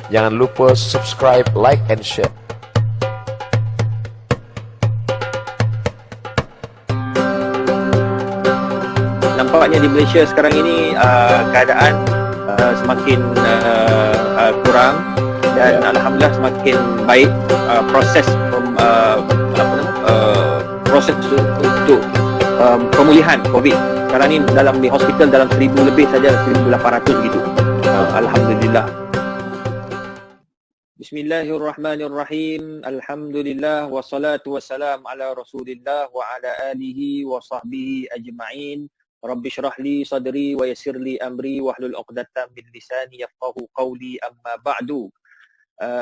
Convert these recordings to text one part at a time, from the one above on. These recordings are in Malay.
Jangan lupa subscribe, like, and share. Nampaknya di Malaysia sekarang ini keadaan semakin kurang dan alhamdulillah semakin baik proses proses untuk pemulihan COVID. Sekarang ni di hospital dalam 1000 lebih saja, 1800 gitu. Alhamdulillah. Bismillahirrahmanirrahim. Alhamdulillah wassalatu wassalam ala Rasulillah wa ala alihi wa sahbihi ajma'in. Rabbi syrah li sadri wa yassir li amri wahlul 'uqdatam min lisani yafqahu qawli, amma ba'du.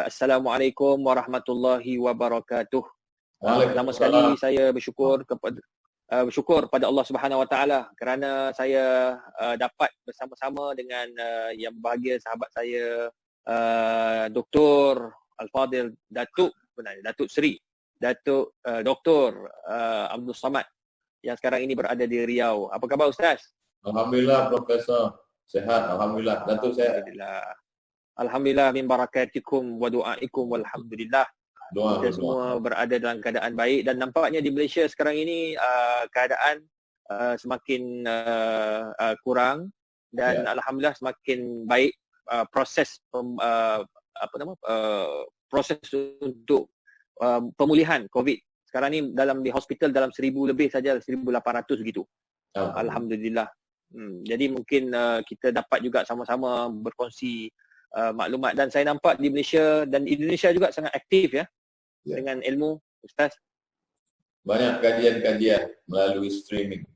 Assalamualaikum warahmatullahi wabarakatuh. Pertama sekali saya bersyukur pada Allah Subhanahu Wa Taala kerana saya dapat bersama-sama dengan yang berbahagia sahabat saya, Dr. Al-Fadil Datuk Seri Dr. Abdul Samad yang sekarang ini berada di Riau. Apa khabar Ustaz? Alhamdulillah Profesor, sehat. Alhamdulillah. Datuk sehat. Alhamdulillah min barakatikum wa du'aikum walhamdulillah. Kita semua berada dalam keadaan baik dan nampaknya di Malaysia sekarang ini keadaan semakin kurang dan alhamdulillah semakin baik proses proses untuk pemulihan COVID. Sekarang ni di hospital dalam 1000 lebih saja, 1800 gitu. Alhamdulillah. Jadi mungkin kita dapat juga sama-sama berkongsi maklumat dan saya nampak di Malaysia dan Indonesia juga sangat aktif ya dengan ilmu, Ustaz. Banyak kajian-kajian melalui streaming.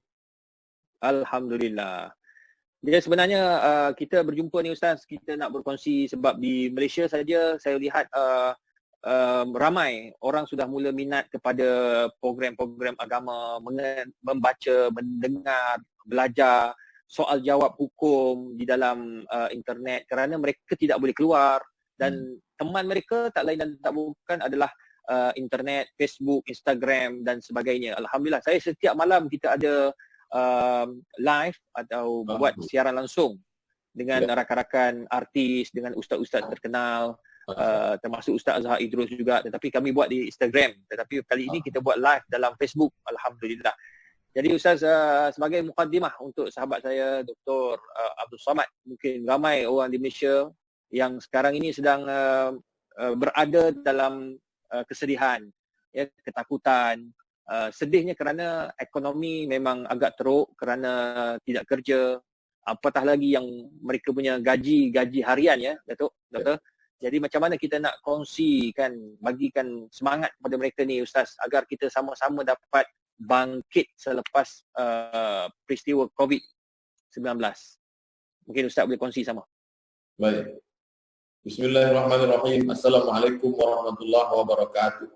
Alhamdulillah. Jadi sebenarnya kita berjumpa ni Ustaz, kita nak berkongsi sebab di Malaysia saja saya lihat ramai orang sudah mula minat kepada program-program agama, membaca, mendengar, belajar soal jawab hukum di dalam internet kerana mereka tidak boleh keluar dan teman mereka tak lain dan tak bukan adalah internet, Facebook, Instagram dan sebagainya. Alhamdulillah, saya setiap malam kita ada live atau buat siaran langsung dengan rakan-rakan artis, dengan ustaz-ustaz terkenal, termasuk Ustaz Azhar Idrus juga, tetapi kami buat di Instagram, tetapi kali ini kita buat live dalam Facebook. Alhamdulillah. Jadi Ustaz, sebagai mukaddimah untuk sahabat saya Dr. Abdul Samad, mungkin ramai orang di Malaysia yang sekarang ini sedang berada dalam kesedihan, ya, ketakutan, sedihnya kerana ekonomi memang agak teruk kerana tidak kerja, apatah lagi yang mereka punya gaji harian ya, Datuk. Jadi macam mana kita nak kongsikan, bagikan semangat kepada mereka ni Ustaz agar kita sama-sama dapat bangkit selepas peristiwa COVID-19. Mungkin Ustaz boleh kongsi sama. Baik. Bismillahirrahmanirrahim. Assalamualaikum warahmatullahi wabarakatuh.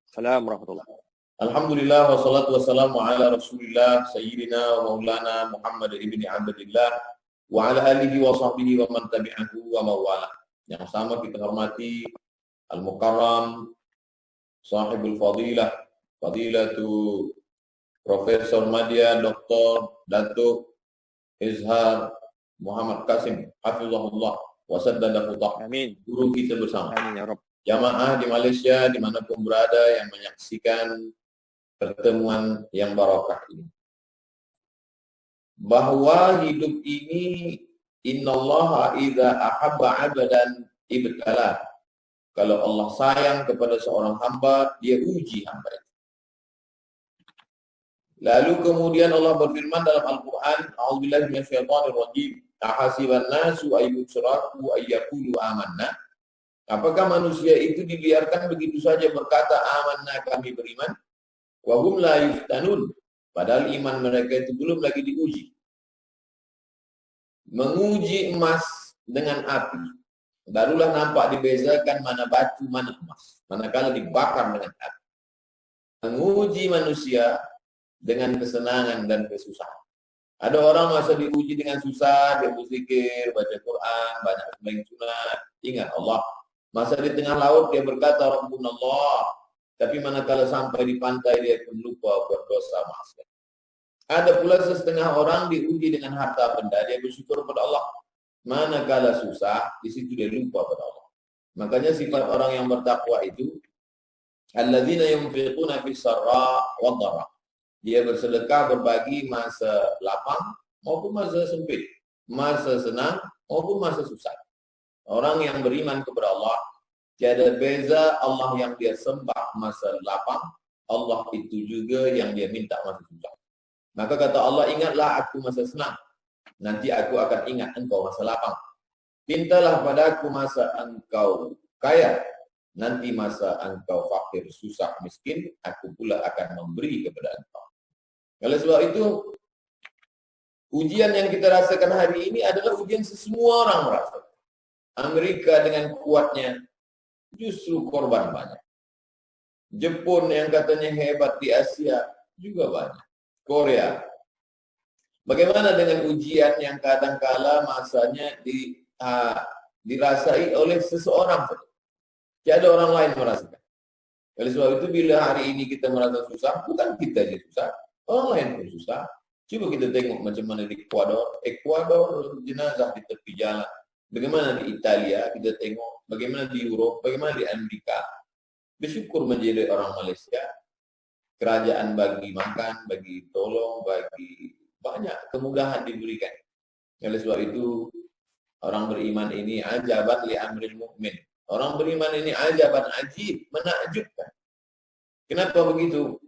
Assalamualaikum warahmatullahi wabarakatuh. Alhamdulillah wassalatu wassalamu ala Rasulillah Sayyidina wa Maulana Muhammad ibni Abdillah wa ala alihi wa sahbihi wa man tabi'ahu wa mawala. Yang sama kita hormati Al-Mukarram Sahibul Fadilah Fadilatu Profesor Madya Dr. Datuk Izhar Muhammad Qasim Hafizahullah wa saddada khutah. Amin. Guru kita bersama. Amin ya Rabb. Jamaah di Malaysia dimanapun berada yang menyaksikan pertemuan yang barakah ini, bahwa hidup ini innallaha idza ahabba 'abdan ibtala. Kalau Allah sayang kepada seorang hamba, dia uji hamba itu. Lalu kemudian Allah berfirman dalam Al-Quran, a'udzubillahi minasyaitonir rajim, ahasiban nasu ayyusraku ayyaqulu amanna. Apakah manusia itu dibiarkan begitu saja berkata amanna, kami beriman, wa hum la yuftanun, padahal iman mereka itu belum lagi diuji. Menguji emas dengan api, barulah nampak dibezakan mana batu mana emas, manakala dibakar dengan api. Menguji manusia dengan kesenangan dan kesusahan. Ada orang masa diuji dengan susah, dia berzikir, baca Quran, banyak sembahyang sunat, ingat Allah. Masa di tengah laut dia berkata Rabbunallah, tapi manakala sampai di pantai dia pun lupa berdosa maksiat. Ada pula setengah orang diuji dengan harta benda, dia bersyukur kepada Allah. manakala susah, di situ dia lupa pada Allah. Makanya sifat orang yang bertakwa itu alladzina yunfiquna fis sarra wad dharra. Dia bersedekah berbagi masa lapang maupun masa sempit, masa senang maupun masa susah. Orang yang beriman kepada Allah, tiada beza Allah yang dia sembah masa lapang, Allah itu juga yang dia minta masa susah. Maka kata Allah, ingatlah aku masa senang, nanti aku akan ingat engkau masa lapang. Pintalah padaku masa engkau kaya, nanti masa engkau fakir, susah, miskin, aku pula akan memberi kepada engkau. Oleh sebab itu, ujian yang kita rasakan hari ini adalah ujian semua orang merasa. Amerika dengan kuatnya justru korban banyak. Jepun yang katanya hebat di Asia juga banyak. Korea. Bagaimana dengan ujian yang kadang-kala masanya dirasai oleh seseorang saja. Tiada orang lain merasakan. Oleh sebab itu bila hari ini kita merasa susah, bukan kita yang susah, orang lain pun susah. Coba kita tengok macam mana di Ekuador jenazah di tepi jalan. Bagaimana di Italia, kita tengok bagaimana di Eropa, bagaimana di Amerika. Bersyukur menjadi orang Malaysia. Kerajaan bagi makan, bagi tolong, bagi banyak kemudahan diberikan. Oleh sebab itu, orang beriman ini ajaban li amril mu'min. Orang beriman ini ajaban ajib, menakjubkan. Kenapa begitu?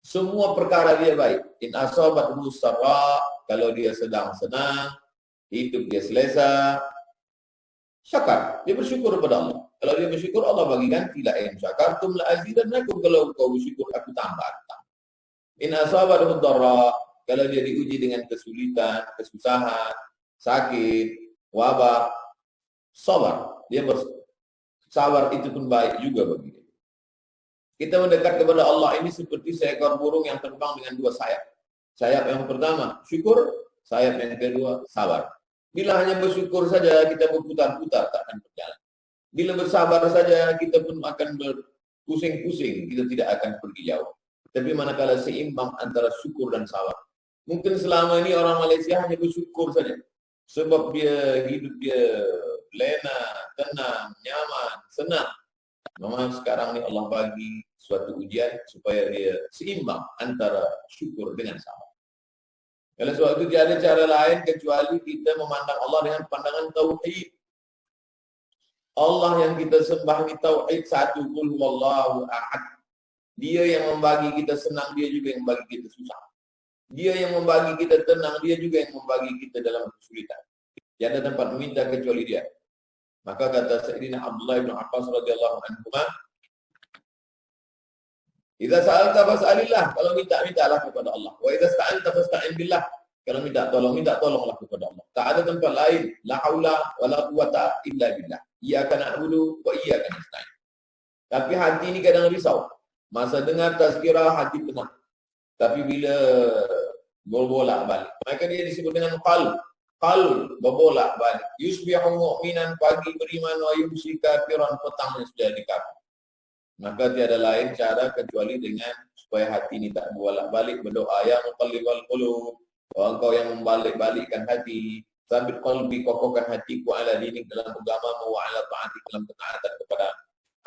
Semua perkara dia baik. In asabathu sarra, kalau dia sedang senang, hidup dia selesa, syakar, dia bersyukur kepada Allah. Kalau dia bersyukur, Allah bagi ganti. La in syakartum la azidannakum, kalau kau bersyukur aku tambah. In asabathu dharra, kalau dia diuji dengan kesulitan, kesusahan, sakit, wabah, sabar. Dia bersabar, itu pun baik juga bagi dia. Kita mendekat kepada Allah ini seperti seekor burung yang terbang dengan dua sayap. Sayap yang pertama, syukur. Sayap yang kedua, sabar. Bila hanya bersyukur saja, kita berputar-putar, tak akan berjalan. Bila bersabar saja, kita pun akan berpusing-pusing, kita tidak akan pergi jauh. Tapi manakala seimbang antara syukur dan sabar. Mungkin selama ini orang Malaysia hanya bersyukur saja. Sebab dia hidup dia lena, tenang, nyaman, senang. Memang sekarang ni Allah bagi suatu ujian supaya dia seimbang antara syukur dengan sabar. Oleh sebab itu tiada cara lain kecuali kita memandang Allah dengan pandangan tauhid. Allah yang kita sembah ni tauhid satu, qul huwallahu ahad. Dia yang membagi kita senang, dia juga yang membagi kita susah. Dia yang membagi kita tenang, dia juga yang membagi kita dalam kesulitan. Tiada tempat meminta kecuali dia. Maka kata Sayyidina Abdullah bin Abbas radhiyallahu anhu, "Idza sa'alta fas'alillah," kalau mintalah kepada Allah. "Wa idza sta'anta fasta'in billah." Kalau minta tolonglah kepada Allah. Tak ada tempat lain. La haula wala quwata illa billah. Iyyaka na'budu wa iyyaka nasta'in. Tapi hati ini kadang risau. Masa dengar tazkirah hati tenang. Tapi bila berbolak-balik, maka dia disebut dengan qalb. Qalb berbolak-balik. Yusbihu mu'minan, pagi beriman, wa yumsi kafiran, petangnya sudah dikafir. Maka tiada lain cara kecuali dengan supaya hati ini tak bolak-balik berdoa, ya muqallibal qulub, engkau yang membalik-balikkan hati, sabit qalbi, kokohkan hatiku ala dinik, dalam agamamu, wa ala ta'atik, dalam ketaatan kepada.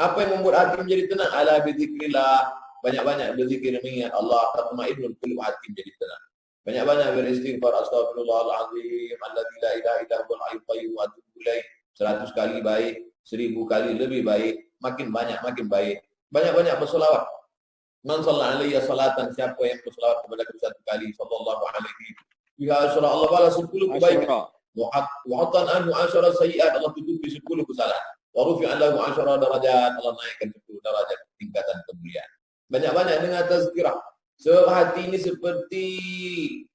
Apa yang membuat hati menjadi tenang? Ala bizikrillah, banyak-banyak berzikir mengingat Allah, tatma'innul qulub, hati menjadi tenang. Banyak-banyak beristighfar, astaghfirullahalazim, alladzi la ilaha illa huwal hayyul qayyum wa atubu ilaih. 100 kali baik, 1000 kali lebih baik, makin banyak makin baik. Banyak-banyak bersolawat. Man shalla alayya salatan, siapa yang bersolawat kepada aku 1 kali, sallallahu alaihi biha asyara, Allah balas 10 kebaikan. Wa hatan anhu asyara sayyi'at, Allah tutupi 10 kesalahan. Wa rufi'a lahu asyara darajat, Allah naikkan 10 darajat tingkatan kemuliaan. Banyak-banyak dengan tazkirah. Sebab hati ini seperti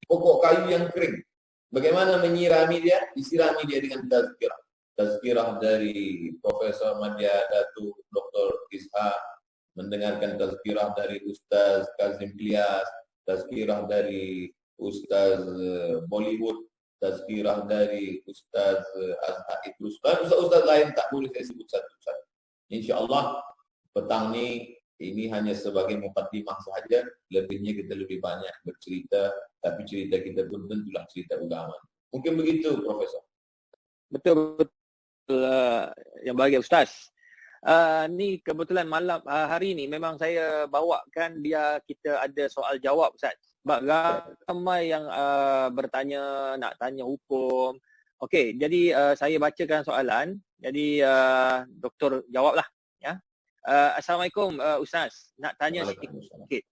pokok kayu yang kering. Bagaimana menyirami dia? Disirami dia dengan tazkirah. Tazkirah dari Profesor Madya Datuk Dr. Ishaq, mendengarkan tazkirah dari Ustaz Kazim Ilyas, tazkirah dari Ustaz Bollywood, tazkirah dari Ustaz Azhar Idrus, dan ustaz-ustaz lain tak boleh saya sebut satu-satu. InsyaAllah petang ini hanya sebagai mukaddimah sahaja, lebihnya kita lebih banyak bercerita, tapi cerita kita pun tentulah cerita agama. Mungkin begitu, Profesor. Betul yang bagi Ustaz. Ni kebetulan malam hari ni memang saya bawakan kita ada soal jawab Ustaz. Sebab ramai yang bertanya, nak tanya hukum. Okey, jadi saya bacakan soalan. Jadi doktor jawablah ya. Assalamualaikum Ustaz. Nak tanya sikit.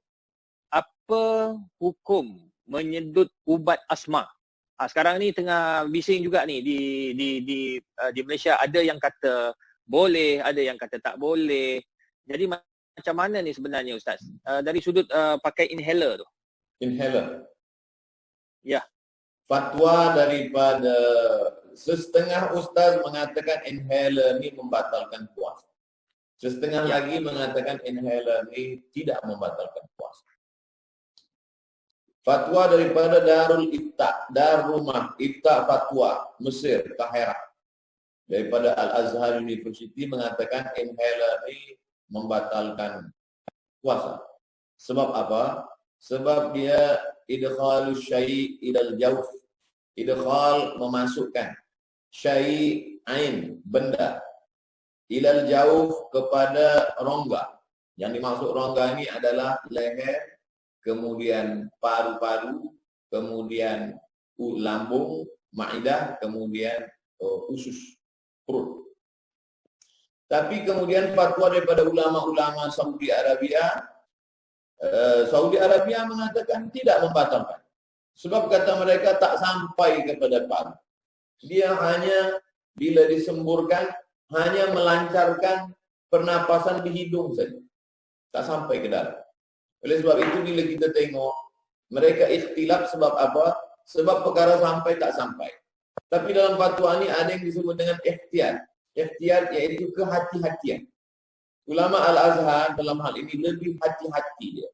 Apa hukum menyedut ubat asma? Sekarang ni tengah bising juga ni di Malaysia, ada yang kata boleh, ada yang kata tak boleh. Jadi macam mana ni sebenarnya Ustaz? Dari sudut pakai inhaler tu. Inhaler. Ya. Fatwa daripada setengah ustaz mengatakan inhaler ni membatalkan puasa. Setengah lagi mengatakan inhaler ni tidak membatalkan puasa. Fatwa daripada Darul Ifta, Darumah Ifta Fatwa Mesir, Kahirah, daripada Al-Azhar University mengatakan inhaler ini membatalkan puasa. Sebab apa? Sebab dia idkhalus syai' ilal jawf. Idkhal memasukkan syai'ain, benda, ilal jawf kepada rongga. Yang dimaksud rongga ini adalah leher, kemudian paru-paru, kemudian lambung, ma'idah, kemudian usus, perut. Tapi kemudian fatwa daripada ulama-ulama Saudi Arabia, mengatakan tidak membatalkan. Sebab kata mereka tak sampai kepada paru. Dia hanya bila disemburkan, hanya melancarkan pernapasan di hidung saja. Tak sampai ke dalam. Oleh sebab itu bila kita tengok mereka ikhtilaf sebab apa? Sebab perkara sampai tak sampai. Tapi dalam fatwa ni ada yang disebut dengan ihtiyat. Ihtiyat iaitu kehati-hatian. Ulama Al-Azhar dalam hal ini lebih hati-hati dia.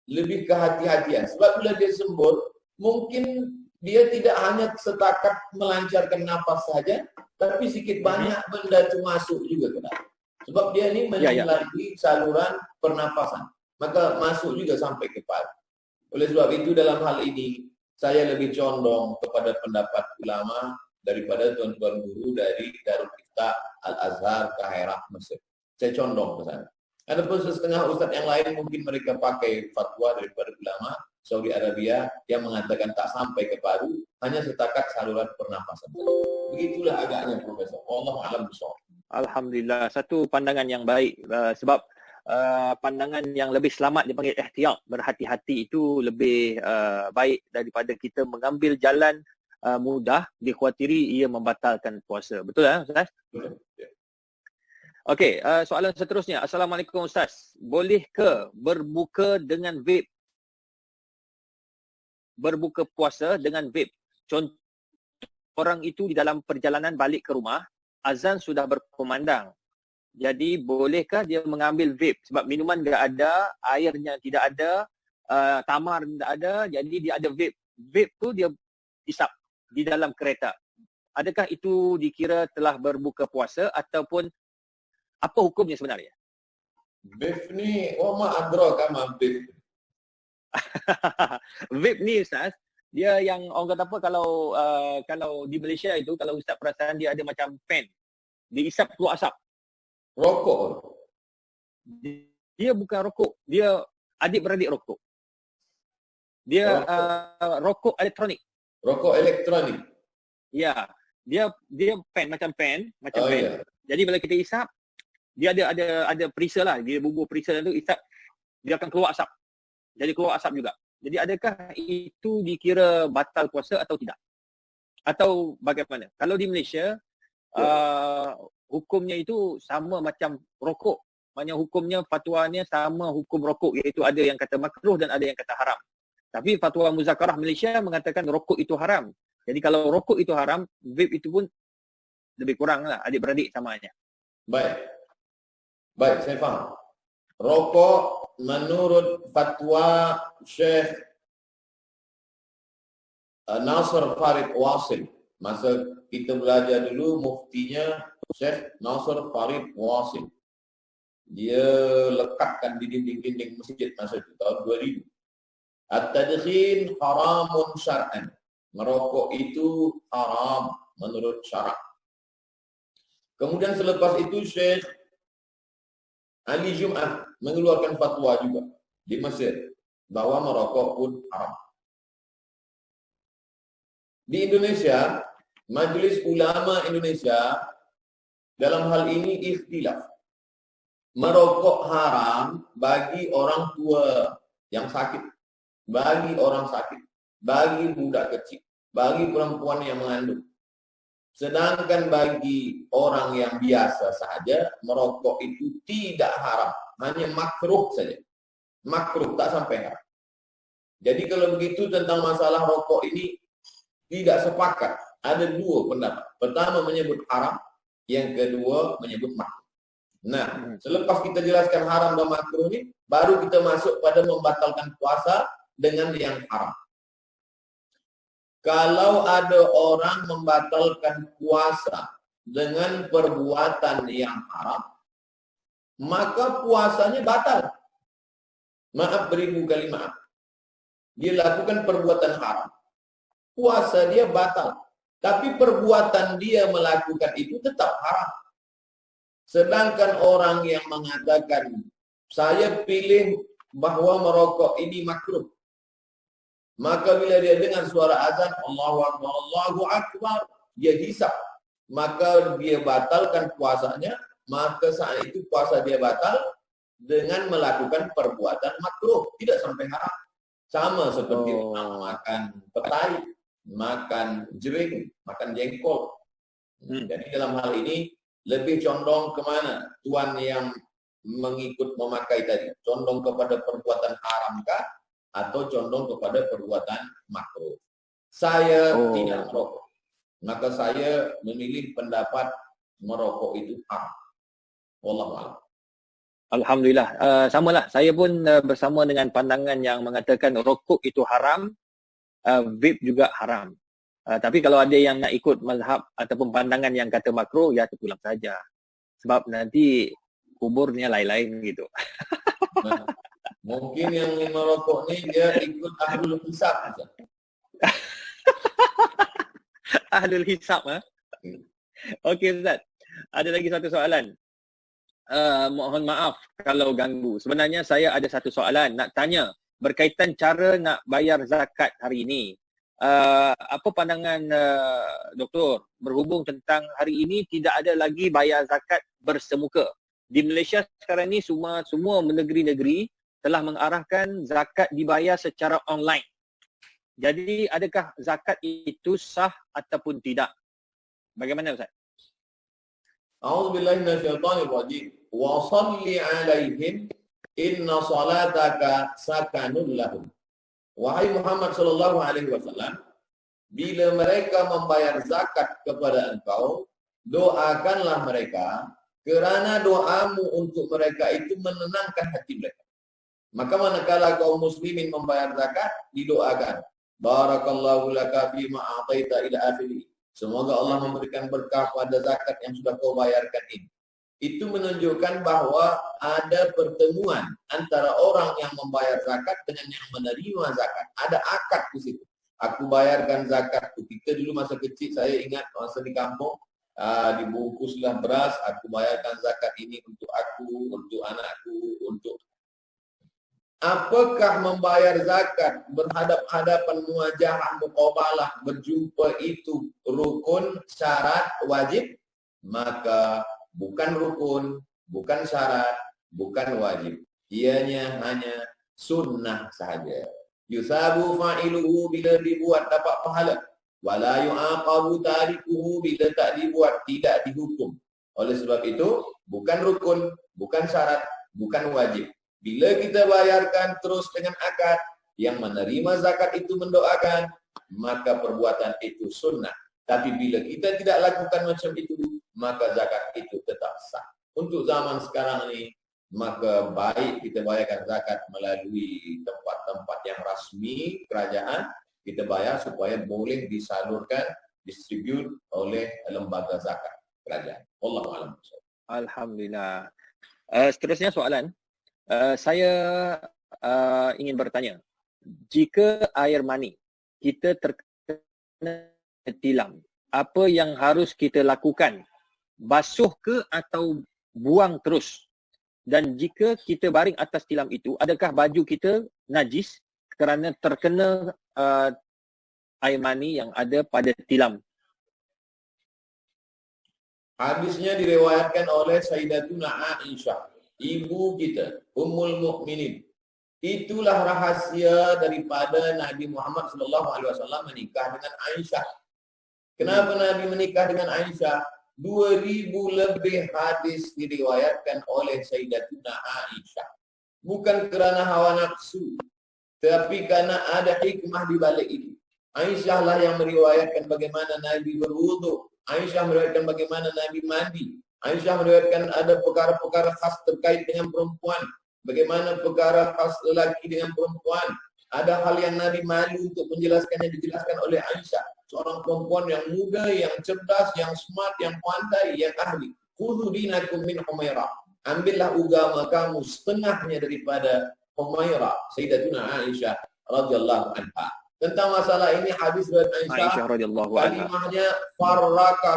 Lebih kehati-hatian. Sebab bila dia sembur, mungkin dia tidak hanya setakat melancarkan nafas saja, tapi sikit banyak benda itu masuk juga ke dalam. Sebab dia ni menyelami saluran pernafasan. Maka masuk juga sampai ke paru. Oleh sebab itu dalam hal ini saya lebih condong kepada pendapat ulama daripada tuan-tuan guru dari Darul Ifta Al-Azhar Kahirah Mesir. Saya condong ke sana. Adapun setengah ustaz yang lain mungkin mereka pakai fatwa daripada ulama Saudi Arabia yang mengatakan tak sampai ke paru, hanya setakat saluran pernafasan. Begitulah agaknya Profesor. Wallahu a'lam bishawab. Alhamdulillah, satu pandangan yang baik sebab pandangan yang lebih selamat dipanggil ihtiyat, berhati-hati itu lebih baik daripada kita mengambil jalan mudah dikhawatiri ia membatalkan puasa. Betul tak Ustaz? Betul. Okey, soalan seterusnya. Assalamualaikum Ustaz. Boleh ke berbuka dengan vape? Berbuka puasa dengan vape. Contoh orang itu di dalam perjalanan balik ke rumah, azan sudah berkumandang. Jadi bolehkah dia mengambil vape? Sebab minuman tidak ada, airnya tidak ada, tamar tidak ada, jadi dia ada vape. Vape tu dia isap di dalam kereta. Adakah itu dikira telah berbuka puasa ataupun apa hukumnya sebenarnya? Vape ni, ma adraka ma vape. Vape ni Ustaz, dia yang orang kata apa, kalau di Malaysia itu, kalau Ustaz perasan dia ada macam pen. Dia isap keluar asap. Rokok. Dia bukan rokok, dia adik-beradik rokok. Dia rokok elektronik. Rokok elektronik. Ya, dia pen macam pen. Ya. Jadi bila kita isap, dia ada perisal lah, dia bubur perisal tu isap, dia akan keluar asap. Jadi keluar asap juga. Jadi adakah itu dikira batal puasa atau tidak? Atau bagaimana? Kalau di Malaysia, hukumnya itu sama macam rokok. Maknanya hukumnya, fatwanya sama hukum rokok, iaitu ada yang kata makruh dan ada yang kata haram. Tapi fatwa Muzakarah Malaysia mengatakan rokok itu haram. Jadi kalau rokok itu haram, vape itu pun lebih kurang lah, adik-beradik samanya. Baik, saya faham. Rokok menurut fatwa Syekh Nasr Farid Wasil. Masa kita belajar dulu, muftinya Syekh Nasr Farid Wasil. Dia lekatkan di dinding-dinding masjid masa itu, tahun 2000. At-tadkhin haramun syar'an. Merokok itu haram menurut syarak. Kemudian selepas itu Syekh Ali Jum'ah mengeluarkan fatwa juga di Mesir bahwa merokok pun haram. Di Indonesia, Majelis Ulama Indonesia dalam hal ini ikhtilaf. Merokok haram bagi orang tua yang sakit, bagi orang sakit, bagi budak kecil, bagi perempuan yang mengandung. Sedangkan bagi orang yang biasa saja, merokok itu tidak haram, hanya makruh saja. Makruh, tak sampai haram. Jadi kalau begitu tentang masalah rokok ini tidak sepakat. Ada dua pendapat. Pertama menyebut haram, yang kedua menyebut makruh. Nah, selepas kita jelaskan haram dan makruh ini, baru kita masuk pada membatalkan puasa dengan yang haram. Kalau ada orang membatalkan puasa dengan perbuatan yang haram, maka puasanya batal. Maaf beribu kali maaf. Dia lakukan perbuatan haram. Puasa dia batal. Tapi perbuatan dia melakukan itu tetap haram. Sedangkan orang yang mengatakan, saya pilih bahwa merokok ini makruh. Maka bila dia dengar suara azan, Allahu Akbar, Allahu Akbar, dia hisap. Maka dia batalkan puasanya, maka saat itu puasa dia batal dengan melakukan perbuatan makruh. Tidak sampai haram. Sama seperti orang makan petai, makan jering, makan jengkol. Jadi dalam hal ini, lebih condong kemana tuan yang mengikut memakai tadi? Condong kepada perbuatan haramkah? Atau condong kepada perbuatan makruh. Saya tidak merokok. Maka saya memilih pendapat merokok itu haram. Wallahu a'lam. Alhamdulillah. Samalah. Saya pun bersama dengan pandangan yang mengatakan rokok itu haram, vape juga haram. Tapi kalau ada yang nak ikut mazhab ataupun pandangan yang kata makruh, ya terpulang saja. Sebab nanti kuburnya lain-lain gitu. Nah, mungkin yang merokok ni dia ikut ahlul hisab. Ahlul hisab, ha? Okey Ustaz. Ada lagi satu soalan. Mohon maaf kalau ganggu. Sebenarnya saya ada satu soalan nak tanya berkaitan cara nak bayar zakat hari ini. Apa pandangan doktor berhubung tentang hari ini tidak ada lagi bayar zakat bersemuka. Di Malaysia sekarang ni semua negeri-negeri telah mengarahkan zakat dibayar secara online. Jadi adakah zakat itu sah ataupun tidak? Bagaimana Ustaz? A'udzubillahi minasyaitonir rajim. Wa shalli 'alaihim inna salataka sakanun lahum. Wahai Muhammad sallallahu alaihi wasallam, bila mereka membayar zakat kepada engkau, doakanlah mereka kerana doamu untuk mereka itu menenangkan hati mereka. Maka manakala kaum muslimin membayar zakat, didoakan. Barakallahu laka fima a'taita ila akhirih. Semoga Allah memberikan berkah pada zakat yang sudah kau bayarkan ini. Itu menunjukkan bahwa ada pertemuan antara orang yang membayar zakat dengan yang menerima zakat. Ada akad di situ. Aku bayarkan zakat. Ketika dulu masa kecil saya ingat masa di kampung, dibungkuslah beras, aku bayarkan zakat ini untuk aku, untuk anakku, untuk. Apakah membayar zakat berhadap-hadapan muajahah muqabalah berjumpa itu rukun, syarat, wajib? Maka bukan rukun, bukan syarat, bukan wajib. Ianya hanya sunnah sahaja. Yusabu fa'iluhu bila dibuat dapat pahala. Wala yu'aqabu tarikuhu bila tak dibuat tidak dihukum. Oleh sebab itu, bukan rukun, bukan syarat, bukan wajib. Bila kita bayarkan terus dengan akad, yang menerima zakat itu mendoakan, maka perbuatan itu sunnah. Tapi bila kita tidak lakukan macam itu, maka zakat itu tetap sah. Untuk zaman sekarang ini, maka baik kita bayarkan zakat melalui tempat-tempat yang rasmi kerajaan, kita bayar supaya boleh disalurkan, distribute oleh lembaga zakat kerajaan. Wallahu a'lam. Alhamdulillah. Seterusnya soalan. Saya ingin bertanya, jika air mani kita terkena tilam apa yang harus kita lakukan? Basuh ke atau buang terus? Dan jika kita baring atas tilam itu, adakah baju kita najis kerana terkena air mani yang ada pada tilam? Hadisnya diriwayatkan oleh Sayyidatuna Aisyah, ibu kita, Ummul Mukminin. Itulah rahasia daripada Nabi Muhammad SAW menikah dengan Aisyah. Kenapa Nabi menikah dengan Aisyah? 2000 lebih hadis diriwayatkan oleh Sayyidatuna Aisyah. Bukan kerana hawa nafsu, tapi karena ada hikmah di balik itu. Aisyah lah yang meriwayatkan bagaimana Nabi berwudu. Aisyah meriwayatkan bagaimana Nabi mandi. Aisyah meriwayatkan ada perkara-perkara khas terkait dengan perempuan. Bagaimana perkara khas lelaki dengan perempuan. Ada hal yang Nabi malu untuk menjelaskannya, dijelaskan oleh Aisyah. Seorang perempuan yang muda, yang cerdas, yang smart, yang pandai, yang ahli. Khudhu dinakum min Humairah. Ambillah agama kamu setengahnya daripada Humairah, Sayyidatuna Aisyah radhiyallahu anha. Tentang masalah ini hadis riwayat Aisyah radhiyallahu anha. Kalimahnya farraka.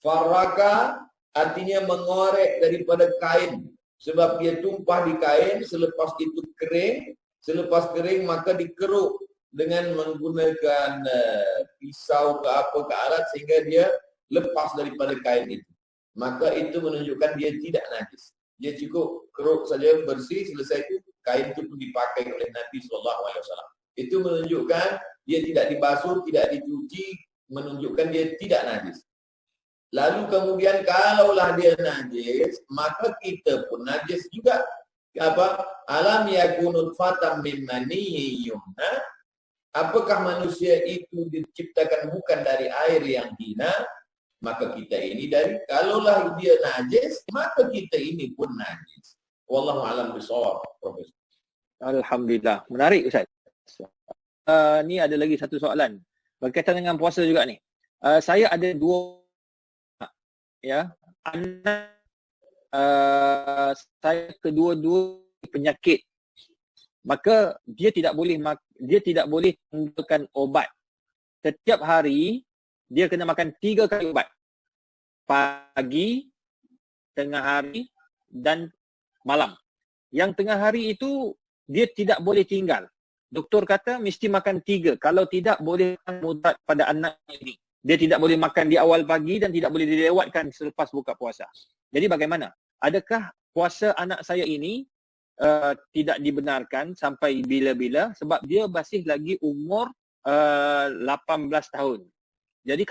Farraka artinya mengorek daripada kain. Sebab dia tumpah di kain, selepas itu kering. Selepas kering maka dikeruk dengan menggunakan pisau ke apa ke alat sehingga dia lepas daripada kain itu. Maka itu menunjukkan dia tidak najis. Dia cukup keruk saja bersih, selesai itu kain itu pun dipakai oleh Nabi SAW. Itu menunjukkan dia tidak dibasuh, tidak dicuci, menunjukkan dia tidak najis. Lalu kemudian kalaulah dia najis, maka kita pun najis juga. Apa? Alam yakunu fatam min maniyyin yumna. Apakah manusia itu diciptakan bukan dari air yang hina? Maka kita ini dari, kalaulah dia najis, maka kita ini pun najis. Wallahu a'lam bishawab, Profesor. Alhamdulillah. Menarik Ustaz. Ni ada lagi satu soalan berkaitan dengan puasa juga ni. Saya ada dua anak, saya kedua-dua penyakit, maka dia tidak boleh menggunakan obat. Setiap hari dia kena makan 3 kali ubat, pagi, tengah hari dan malam. Yang tengah hari itu dia tidak boleh tinggal. Doktor kata mesti makan 3. Kalau tidak, boleh mudarat pada anak ini. Dia tidak boleh makan di awal pagi dan tidak boleh dilewatkan selepas buka puasa. Jadi bagaimana? Adakah puasa anak saya ini tidak dibenarkan sampai bila-bila sebab dia masih lagi umur 18 tahun. Jadi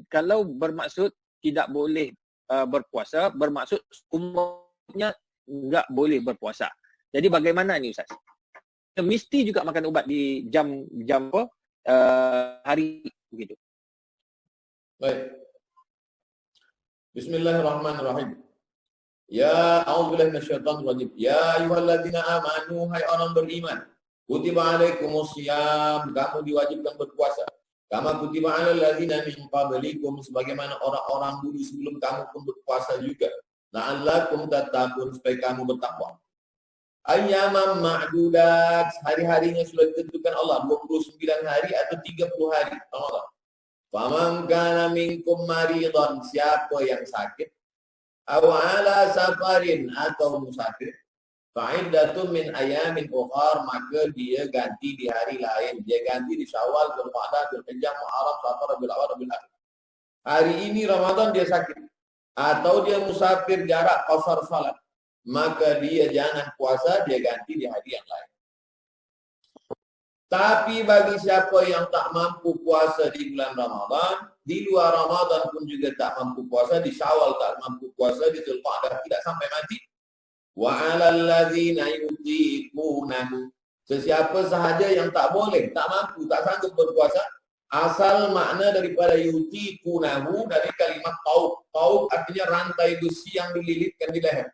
kalau bermaksud tidak boleh berpuasa, bermaksud umurnya enggak boleh berpuasa. Jadi bagaimana ni Ustaz? Mesti juga makan ubat di jam hari begitu. Baik. Bismillahirrahmanirrahim. Ya a'udzubillahi minasyaitonir rajim. Ya ayyuhalladzina amanu, hai orang beriman. Kutiba alaikumusiyam, kamu diwajibkan berpuasa. Kama kutiba alal ladzina min qablikum, sebagaimana orang-orang dulu sebelum kamu pun berpuasa juga. La'allakum tattaqun, supaya kamu bertakwa. Ayyaman ma'dudat, hari-harinya sudah ditentukan Allah, 29 hari atau 30 hari Ramadan. Faman kana minkum maridan, siapa yang sakit, aw ala safarin atau musafir, fa'iddatun min ayamin ukhar, maka dia ganti di hari lain. Dia ganti di Syawal, Dzulqa'dah, Dzulhijjah, Muharram, Safar, Rabiul Awwal, Rabiul Akhir. Hari ini Ramadan dia sakit atau dia musafir jarak qasar salat, maka dia jangan puasa, dia ganti di hari yang lain. Tapi bagi siapa yang tak mampu puasa di bulan Ramadan, di luar Ramadan pun juga tak mampu puasa, di Syawal tak mampu puasa, di Dzulqa'dah tidak sampai mati. Wa 'alal ladzina yutiqunahu, sesiapa sahaja yang tak boleh, tak mampu, tak sanggup berpuasa, asal makna daripada yutiqunahu dari kalimat taub. Taub artinya rantai besi yang dililitkan di leher.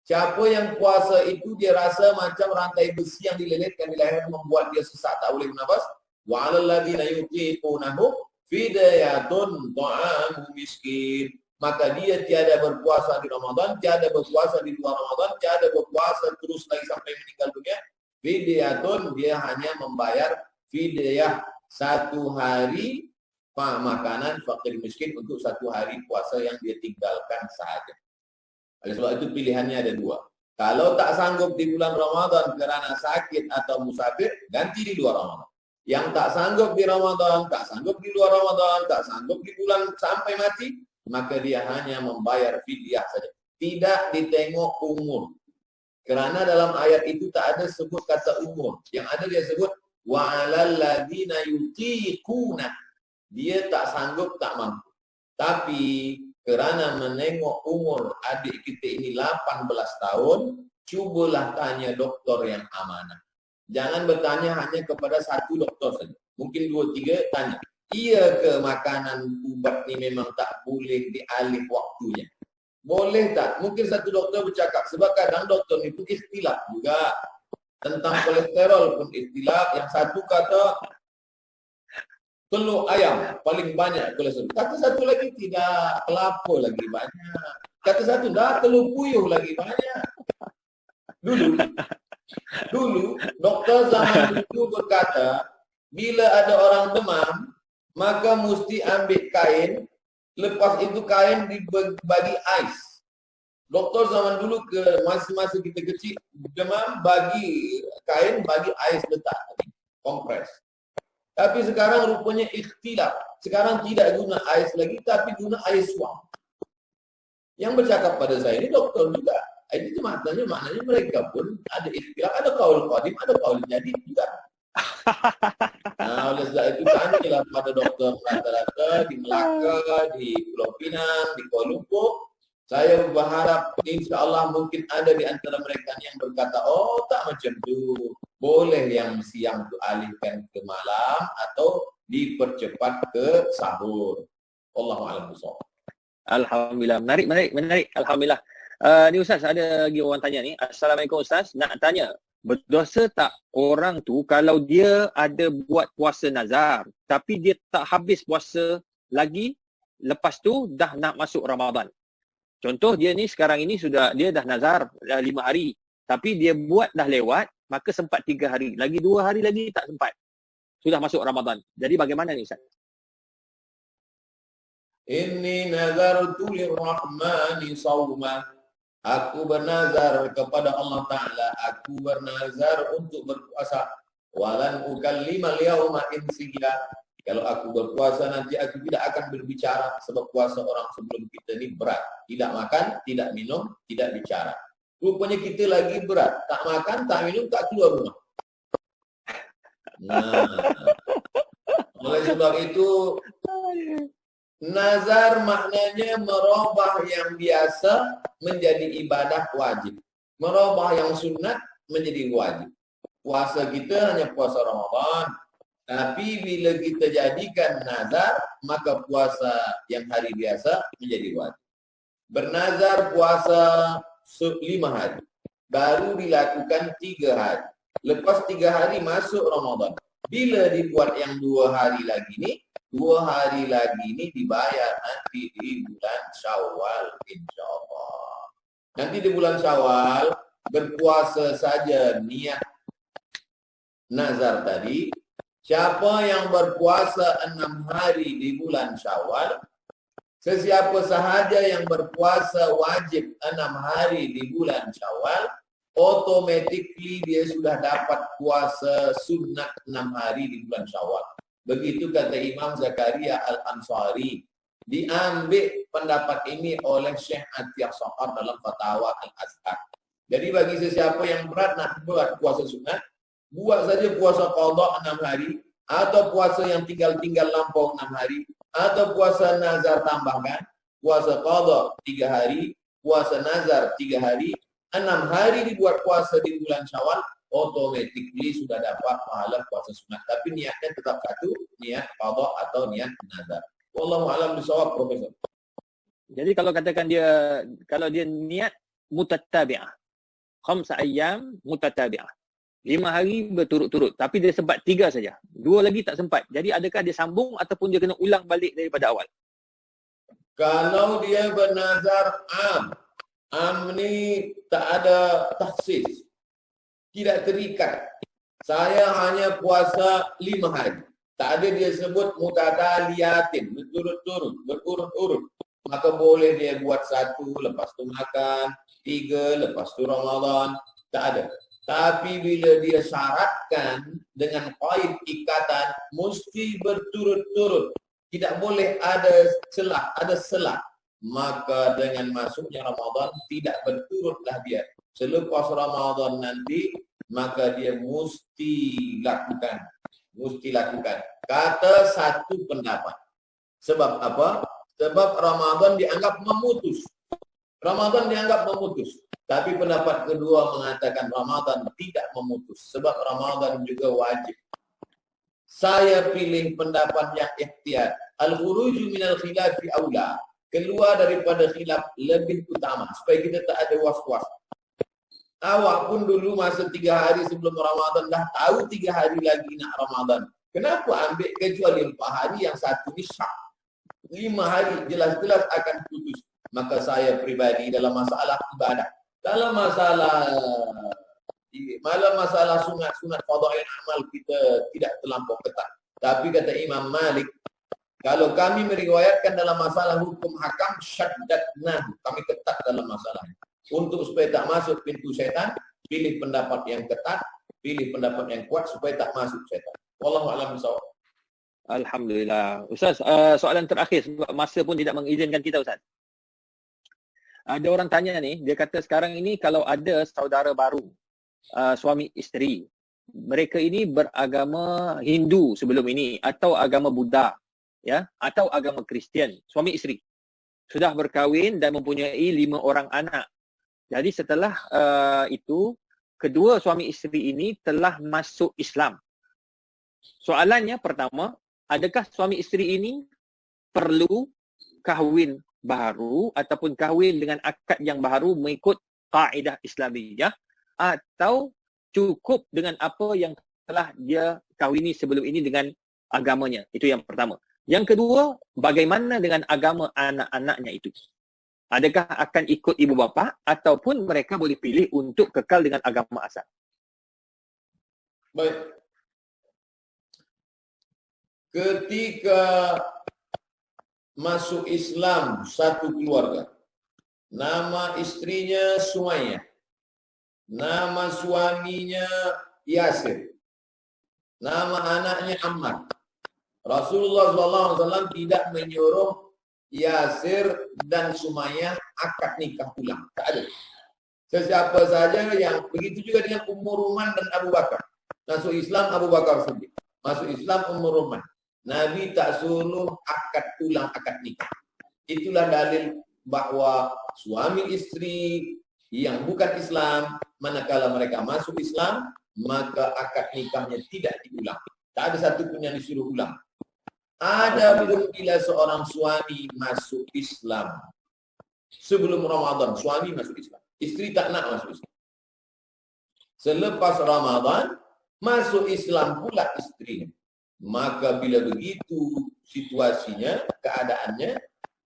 Siapa yang puasa itu dia rasa macam rantai besi yang dililitkan di leher membuat dia sesak, tak boleh bernafas. Wa 'alal ladzina yutiqunahu fidyatun ta'amu miskin, maka dia tiada berpuasa di Ramadan, tiada berpuasa di luar Ramadan, tiada berpuasa terus lagi sampai meninggal dunia. Fidyatun, dia hanya membayar fidyah 1 hari makanan fakir miskin untuk 1 hari puasa yang dia tinggalkan saja. Oleh sebab itu pilihannya ada 2. Kalau tak sanggup di bulan Ramadan kerana sakit atau musafir, ganti di luar Ramadan. Yang tak sanggup di Ramadan, tak sanggup di luar Ramadan, tak sanggup di bulan sampai mati, maka dia hanya membayar fidyah saja. Tidak ditengok umur. Kerana dalam ayat itu tak ada sebut kata umur. Yang ada dia sebut wa 'alal ladzina yutiquna. Dia tak sanggup, tak mampu. Tapi kerana menengok umur adik kita ini 18 tahun, cubalah tanya doktor yang amanah. Jangan bertanya hanya kepada satu doktor saja. Mungkin 2-3 tanya. Iya ke makanan ubat ni memang tak boleh dialih waktunya? Boleh tak? Mungkin satu doktor bercakap. Sebab kadang doktor itu ikhtilaf juga. Tentang kolesterol pun ikhtilaf. Yang satu kata telur ayam paling banyak kolesterol. Kata satu lagi tidak, kelapa lagi banyak. Kata satu dah telur puyuh lagi banyak. Dulu doktor zaman dulu berkata bila ada orang demam maka mesti ambil kain, lepas itu kain dibagi ais. Doktor zaman dulu ke masa-masa kita kecil demam bagi kain, bagi ais letak kompres. Tapi sekarang rupanya ikhtilaf. Sekarang tidak guna ais lagi, tapi guna ais swab. Yang bercakap pada saya ini doktor juga. Itu maknanya mereka pun ada ikhtilaf, ada kaul qadim, ada kaul jadid juga. Nah, oleh sebab itu tanyalah pada dokter rata-rata di Melaka, di Pulau Pinang, di Kuala Lumpur. Saya berharap insya-Allah mungkin ada di antara mereka yang berkata, oh tak macam tu. Boleh yang siang itu alihkan ke malam atau dipercepat ke sahur. Wallahu a'lam bishawab. Alhamdulillah. Menarik. Alhamdulillah. Ni Ustaz, ada lagi orang tanya ni. Assalamualaikum Ustaz. Nak tanya, berdosa tak orang tu kalau dia ada buat puasa nazar, tapi dia tak habis puasa lagi, lepas tu dah nak masuk Ramadan. Contoh dia ni sekarang ini dia dah nazar 5 hari, tapi dia buat dah lewat, maka sempat 3 hari. Lagi 2 hari lagi tak sempat. Sudah masuk Ramadan. Jadi bagaimana ni Ustaz? Inni nazartu lirrahmani sawma. Aku bernazar kepada Allah Ta'ala. Aku bernazar untuk berpuasa. Walan ukallimal yawma insiya. Kalau aku berpuasa nanti aku tidak akan berbicara. Sebab puasa orang sebelum kita ni berat. Tidak makan, tidak minum, tidak bicara. Rupanya kita lagi berat. Tak makan, tak minum, tak keluar rumah. Nah, oleh sebab itu nazar maknanya merubah yang biasa menjadi ibadah wajib. Merubah yang sunat menjadi wajib. Puasa kita hanya puasa Ramadan. Tapi bila kita jadikan nazar, maka puasa yang hari biasa menjadi wajib. Bernazar puasa 5 hari. Baru dilakukan 3 hari. Lepas 3 hari masuk Ramadan. Bila dibuat yang 2 hari lagi ni, 2 hari lagi ni dibayar nanti di bulan Syawal insyaAllah. Nanti di bulan Syawal berpuasa saja niat nazar tadi. Siapa yang berpuasa 6 hari di bulan Syawal, sesiapa sahaja yang berpuasa wajib 6 hari di bulan Syawal, automatically dia sudah dapat puasa sunat 6 hari di bulan Syawal. Begitu kata Imam Zakaria Al-Ansari. Diambil pendapat ini oleh Syekh Atiyah Saqar dalam Fatwa Al-Azhar. Jadi bagi sesiapa yang berat nak buat puasa sunat, buat saja puasa qadha 6 hari, atau puasa yang tinggal lampau 6 hari, atau puasa nazar tambahkan, puasa qadha 3 hari, puasa nazar 3 hari, 6 hari dibuat puasa di bulan Syawal, automatically sudah dapat pahala puasa sunat. Tapi niatnya tetap satu, niat qadha atau niat nazar. Wallahu a'lam bishawab, Profesor. Jadi kalau katakan kalau dia niat mutatabi'ah, 5 ayyam mutatabi'ah, 5 hari berturut-turut, tapi dia sempat 3 saja, 2 lagi tak sempat. Jadi adakah dia sambung ataupun dia kena ulang balik daripada awal? Kalau dia bernazar am ni tak ada takhsis, tidak terikat. Saya hanya puasa 5 hari. Tak ada dia sebut mutataliyatin, berturut-turut, maka boleh dia buat 1, lepas tu makan, 3, lepas tu Ramadan. Tak ada. Tapi bila dia syaratkan dengan qaid ikatan, mesti berturut-turut. Tidak boleh ada selah. Maka dengan masuknya Ramadan, tidak berturutlah dia. Selepas Ramadan nanti, maka dia mesti lakukan. Kata satu pendapat. Sebab apa? Sebab Ramadan dianggap memutus. Tapi pendapat kedua mengatakan Ramadan tidak memutus. Sebab Ramadan juga wajib. Saya pilih pendapat yang ikhtiar. Al-khuruju minal khilafi aula. Keluar daripada khilaf lebih utama. Supaya kita tak ada was-was. Awak pun dulu masa 3 hari sebelum Ramadan dah tahu 3 hari lagi nak Ramadan. Kenapa ambil kecuali 4 hari yang satu ni syak? 5 hari jelas-jelas akan putus. Maka saya pribadi dalam masalah ibadah, dalam masalah sunat fadhail amal kita tidak terlampau ketat. Tapi kata Imam Malik, kalau kami meriwayatkan dalam masalah hukum hakam syaddatna, kami ketat dalam masalah. Untuk supaya tak masuk pintu setan, pilih pendapat yang ketat, pilih pendapat yang kuat supaya tak masuk setan. Wallahu a'lam bishawab. Alhamdulillah. Ustaz, soalan terakhir sebab masa pun tidak mengizinkan kita, Ustaz. Ada orang tanya ni, dia kata sekarang ini kalau ada saudara baru, suami isteri, mereka ini beragama Hindu sebelum ini atau agama Buddha, ya, atau agama Kristian, suami isteri sudah berkahwin dan mempunyai 5 orang anak. Jadi setelah itu kedua suami isteri ini telah masuk Islam. Soalannya pertama, adakah suami isteri ini perlu kahwin baru ataupun kahwin dengan akad yang baru mengikut kaedah Islamiyah, atau cukup dengan apa yang telah dia kahwini sebelum ini dengan agamanya? Itu yang pertama. Yang kedua, bagaimana dengan agama anak-anaknya itu? Adakah akan ikut ibu bapa ataupun mereka boleh pilih untuk kekal dengan agama asal? Baik. Ketika masuk Islam satu keluarga, nama istrinya Sumayyah, nama suaminya Yasir, nama anaknya Ammar. Rasulullah SAW tidak menyuruh Yasir dan Sumayyah akad nikah ulang. Tak ada. Sesiapa saja yang begitu juga dengan Ummu Ruman dan Abu Bakar. Masuk Islam Abu Bakar sendiri. Masuk Islam Ummu Ruman. Nabi tak suruh akad ulang akad nikah. Itulah dalil bahawa suami isteri yang bukan Islam, manakala mereka masuk Islam, maka akad nikahnya tidak diulang. Tak ada satu pun yang disuruh ulang. Ada bila seorang suami masuk Islam sebelum Ramadan, suami masuk Islam, isteri tak nak masuk Islam. Selepas Ramadan masuk Islam pula istrinya. Maka bila begitu situasinya, keadaannya,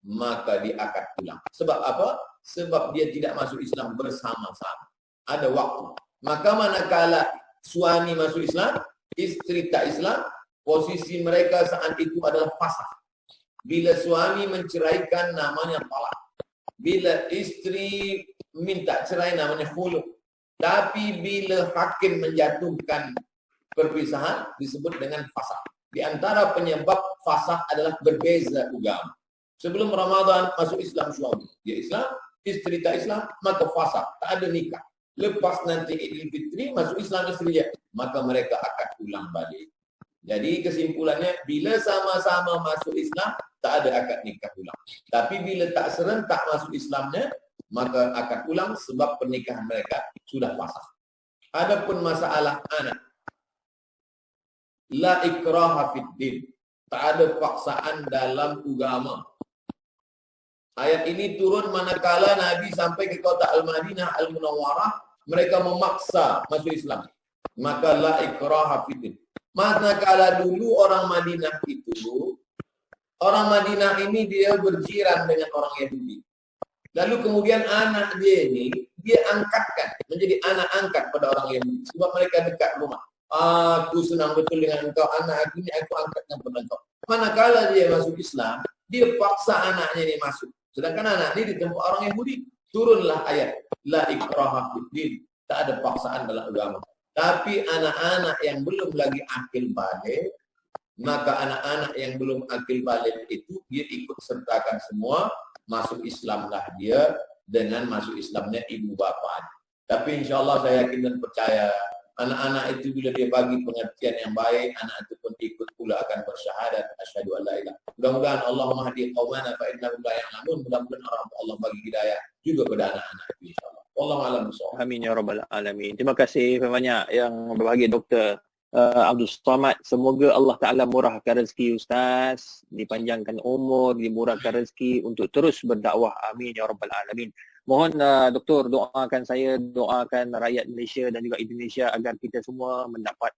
maka diakad ulang. Sebab apa? Sebab dia tidak masuk Islam bersama-sama. Ada waktu. Maka manakala suami masuk Islam, isteri tak Islam, posisi mereka saat itu adalah fasakh. Bila suami menceraikan namanya talak. Bila isteri minta cerai namanya khulu'. Tapi bila hakim menjatuhkan perpisahan disebut dengan fasakh. Di antara penyebab fasakh adalah berbeza agama. Sebelum Ramadan masuk Islam suami, dia Islam, isteri tak Islam, maka fasakh, tak ada nikah. Lepas nanti Idul Fitri masuk Islam isteri dia, maka mereka akan ulang balik. Jadi kesimpulannya, bila sama-sama masuk Islam, tak ada akad nikah ulang. Tapi bila tak serentak masuk Islamnya, maka akan ulang sebab pernikahan mereka sudah fasakh. Adapun masalah anak, la ikraha fid din. Tak ada paksaan dalam agama. Ayat ini turun manakala Nabi sampai ke kota Al-Madinah Al-Munawwarah, mereka memaksa masuk Islam. Maka la ikraha fid din. Manakala dulu orang Madinah itu, orang Madinah ini dia berjiran dengan orang Yahudi. Lalu kemudian anak dia ini, dia angkatkan menjadi anak angkat pada orang Yahudi. Sebab mereka dekat rumah. aku senang betul dengan engkau, anak aku ini aku angkatkan pada engkau. Manakala dia masuk Islam, dia paksa anaknya ini masuk. Sedangkan anak ini di tempat orang Yahudi, turunlah ayat la ikraha fiddin, tak ada paksaan dalam agama. Tapi anak-anak yang belum lagi akil balik, maka anak-anak yang belum akil balik itu dia ikut sertakan semua, masuk Islamlah dia dengan masuk Islamnya ibu bapa. Tapi insya Allah saya yakin dan percaya anak-anak itu bila dia bagi pengertian yang baik, anak itu pun ikut pula akan bersyahadat asyhadu an la ilaha. Mudah-mudahan Allah mahdi qaumana fa innahum la ya'lamun. Mudah-mudahan Allah bagi hidayah juga pada anak-anak itu insyaallah. Wallahu a'lam bishawab. Amin ya rabbal alamin. Terima kasih banyak yang berbahagia Dr. Abdul Somad. Semoga Allah Ta'ala murahkan rezeki Ustaz, dipanjangkan umur, dimurahkan rezeki untuk terus berdakwah. Amin ya rabbal alamin. Mohon Doktor doakan saya, doakan rakyat Malaysia dan juga Indonesia agar kita semua mendapat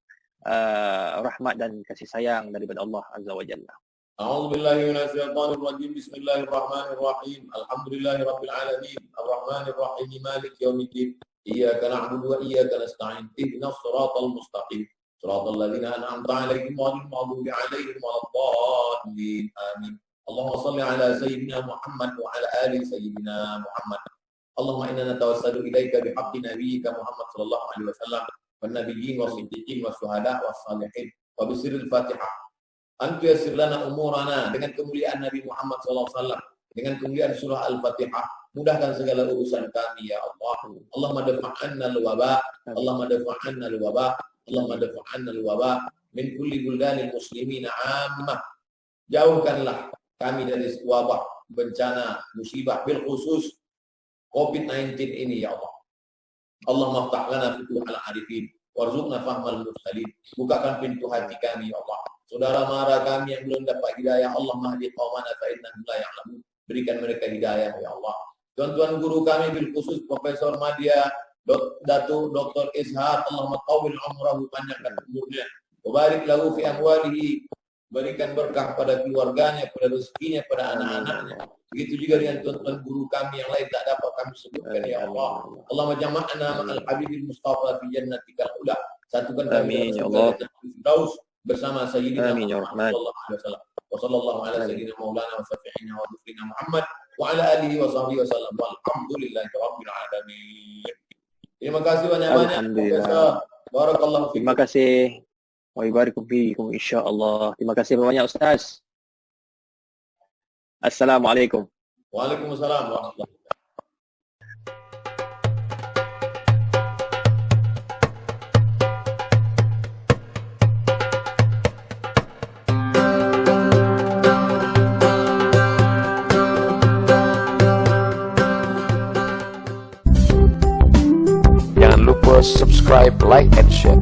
rahmat dan kasih sayang daripada Allah Azza wa Jalla. A'udzu billahi minasyaitonir rajim. Bismillahirrahmanirrahim. Alhamdulillahirabbil alamin. Arrahmanir rahim. Maliki yaumiddin. Iyyaka na'budu wa iyyaka nasta'in. Ihdinas siratal mustaqim. Siratal ladzina an'amta 'alaihim ghairil maghdubi 'alaihim waladdallin. Amin. Allahumma shalli 'ala sayyidina Muhammad wa 'ala ali sayyidina Muhammad. Allahumma inna natawassalu ilaika bihaqqi nabiyyika Muhammad sallallahu alaihi wasallam wan nabiyyin was-siddiqin was-syuhada was-salihin wa bisirril Fatihah. Antu yassir lana umurana, dengan kemuliaan Nabi Muhammad sallallahu alaihi wasallam, dengan kemuliaan surah Al-Fatihah, mudahkan segala urusan kami ya Allah. Allahumma dafa'anna al-waba, Allahumma dafa'anna al-waba, Allahumma dafa'anna al-waba min kulli buldanil muslimin 'ammah. Jauhkanlah kami dari wabah, bencana, musibah, bil khusus COVID-19 ini ya Allah. Allahumma ftah lana futuhal arifin warzuqna fahmal mursalin. Bukakan pintu hati kami ya Allah. Saudara mara kami yang belum dapat hidayah, Allah mahdi qaumana fa innahum la ya'lamun. Berikan mereka hidayah ya Allah. Tuan-tuan guru kami bil khusus Profesor Madya, Datu Dr. Ishaq, Allahumma tawil umrahu, panjangkan umurnya. Wabarik lahu fi amwalihi. Berikan berkah pada keluarganya, pada rezekinya, pada anak-anaknya. Begitu juga dengan tuan-tuan guru kami yang lain tak dapat kami sebutkan ya Allah. Allahumma jama'na ma'al habibil Mustafa fi jannatikal ula. Satukan kami ya Allah bersama Sayyidina Muhammad sallallahu alaihi wasallam. Wa sallallahu ala sayyidina maulana wa syafi'ina wa dhufrina Muhammad wa ala alihi wa sahbihi wa sallam. Walhamdulillahi rabbil alamin. Terima kasih banyak-banyak. Alhamdulillah. Barakallahu fikum. Terima kasih. Wa ibarakum fiikum insyaallah. Terima kasih banyak Ustaz. Assalamualaikum. Waalaikumsalam warahmatullahi wabarakatuh. Jangan lupa subscribe, like, and share.